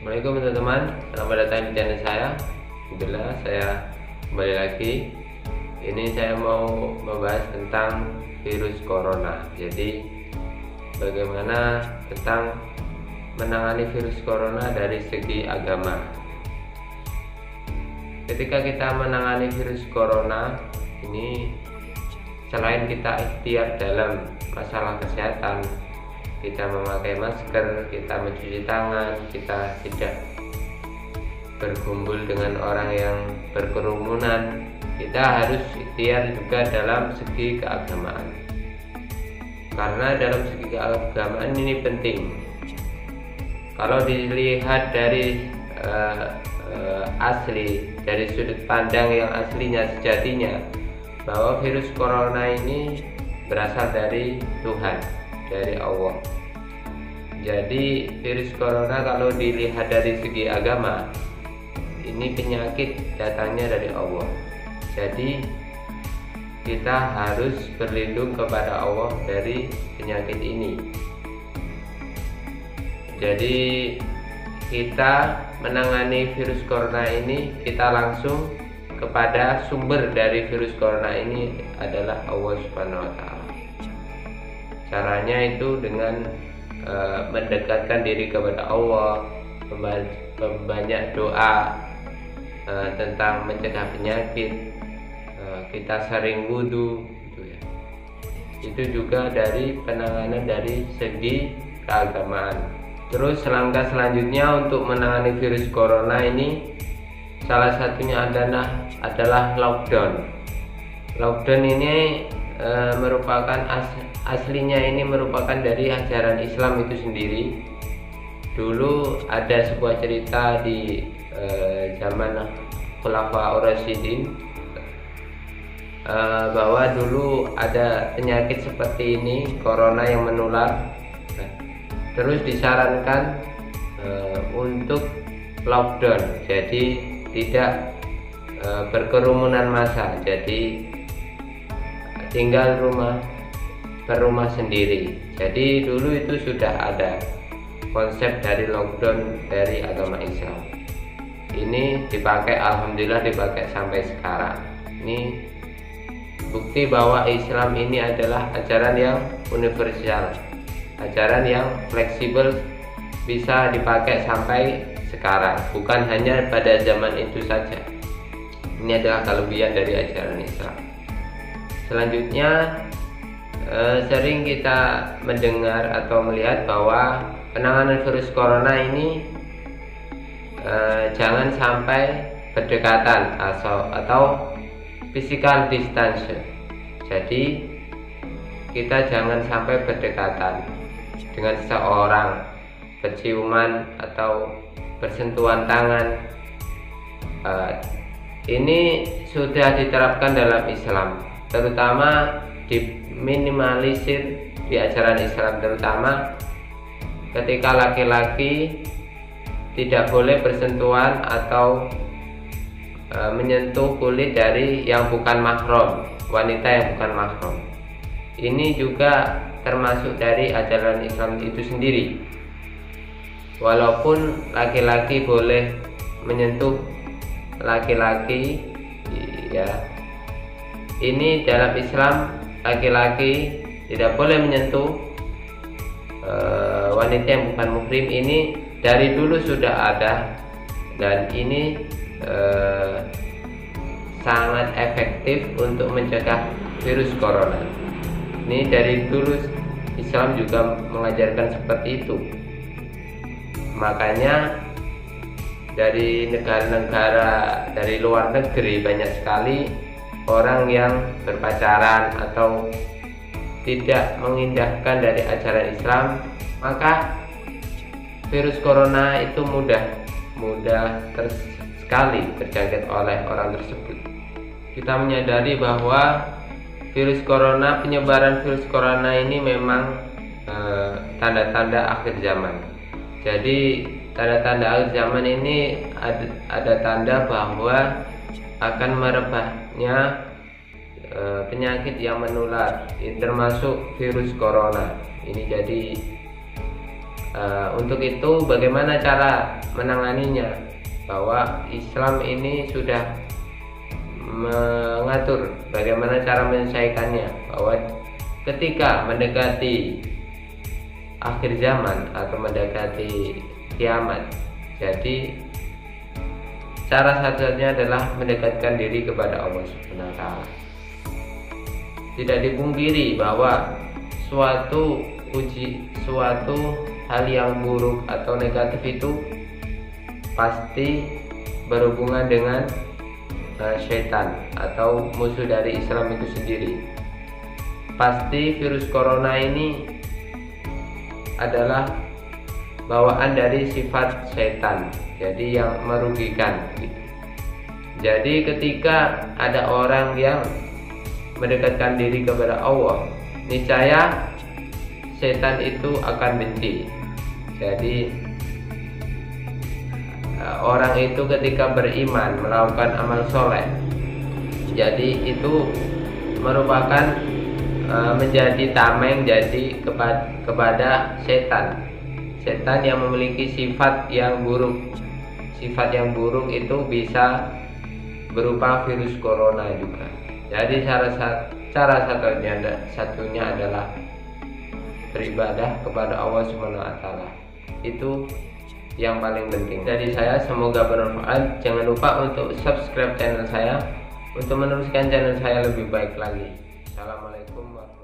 Assalamualaikum teman-teman, selamat datang di channel saya. Alhamdulillah saya kembali lagi. Ini saya mau membahas tentang virus corona. Jadi bagaimana tentang menangani virus corona dari segi agama. Ketika kita menangani virus corona ini, selain kita ikhtiar dalam masalah kesehatan, kita memakai masker, kita mencuci tangan, kita tidak berkumpul dengan orang yang berkerumunan, kita harus ikhtiar juga dalam segi keagamaan. Karena dalam segi keagamaan ini penting. Kalau dilihat dari asli, dari sudut pandang yang aslinya sejatinya, bahwa virus corona ini berasal dari Tuhan, dari Allah. Jadi virus corona kalau dilihat dari segi agama, ini penyakit datangnya dari Allah. Jadi kita harus berlindung kepada Allah dari penyakit ini. Jadi kita menangani virus corona ini, kita langsung kepada sumber dari virus corona ini adalah Allah Subhanahu wa Ta'ala. Caranya itu dengan mendekatkan diri kepada Allah, membanyak doa tentang mencegah penyakit, kita sering wudhu, gitu ya. Itu juga dari penanganan dari segi keagamaan. Terus langkah selanjutnya untuk menangani virus corona ini, salah satunya adalah lockdown. Lockdown ini merupakan aslinya ini merupakan dari ajaran Islam itu sendiri. Dulu ada sebuah cerita di zaman Khulafaur Rasyidin, bahwa dulu ada penyakit seperti ini, corona yang menular. Terus disarankan untuk lockdown, jadi tidak berkerumunan massa, jadi tinggal per rumah sendiri. Jadi dulu itu sudah ada konsep dari lockdown dari agama Islam. Ini dipakai, alhamdulillah dipakai sampai sekarang. Ini bukti bahwa Islam ini adalah ajaran yang universal, ajaran yang fleksibel, bisa dipakai sampai sekarang, bukan hanya pada zaman itu saja. Ini adalah kelebihan dari ajaran Islam. Selanjutnya, sering kita mendengar atau melihat bahwa penanganan virus corona ini jangan sampai berdekatan atau physical distance. Jadi kita jangan sampai berdekatan dengan seseorang, berciuman atau bersentuhan tangan. Ini sudah diterapkan dalam Islam, terutama diminimalisir di ajaran Islam, terutama ketika laki-laki tidak boleh bersentuhan atau menyentuh kulit dari yang bukan mahram, wanita yang bukan mahram. Ini juga termasuk dari ajaran Islam itu sendiri. Walaupun laki-laki boleh menyentuh laki-laki, ya, ini dalam Islam laki-laki tidak boleh menyentuh wanita yang bukan muhrim. Ini dari dulu sudah ada, dan ini sangat efektif untuk mencegah virus corona. Ini dari dulu Islam juga mengajarkan seperti itu. Makanya dari negara-negara dari luar negeri banyak sekali orang yang berpacaran atau tidak mengindahkan dari ajaran Islam, maka virus corona itu mudah sekali terjangkit oleh orang tersebut. Kita menyadari bahwa penyebaran virus corona ini memang tanda-tanda akhir zaman. Jadi tanda-tanda akhir zaman ini ada tanda bahwa akan merebaknya penyakit yang menular, termasuk virus corona. Ini jadi Untuk itu bagaimana cara menanganinya? Bahwa Islam ini sudah mengatur bagaimana cara menyelesaikannya, bahwa ketika mendekati akhir zaman atau mendekati kiamat, jadi cara satunya adalah mendekatkan diri kepada Allah Subhanahu wa Ta'ala. Tidak dipungkiri bahwa suatu hal yang buruk atau negatif itu pasti berhubungan dengan syaitan atau musuh dari Islam itu sendiri. Pasti virus corona ini adalah bawaan dari sifat syaitan, jadi yang merugikan gitu. Jadi ketika ada orang yang mendekatkan diri kepada Allah, niscaya setan itu akan benci. Jadi orang itu ketika beriman melakukan amal soleh, jadi itu merupakan menjadi tameng jadi kepada setan yang memiliki sifat yang buruk. Sifat yang buruk itu bisa berupa virus corona juga. Jadi cara satunya adalah beribadah kepada Allah Subhanahu wa Ta'ala. Itu yang paling penting. Dari saya, semoga bermanfaat. Jangan lupa untuk subscribe channel saya untuk meneruskan channel saya lebih baik lagi. Assalamualaikum warahmatullahi wabarakatuh.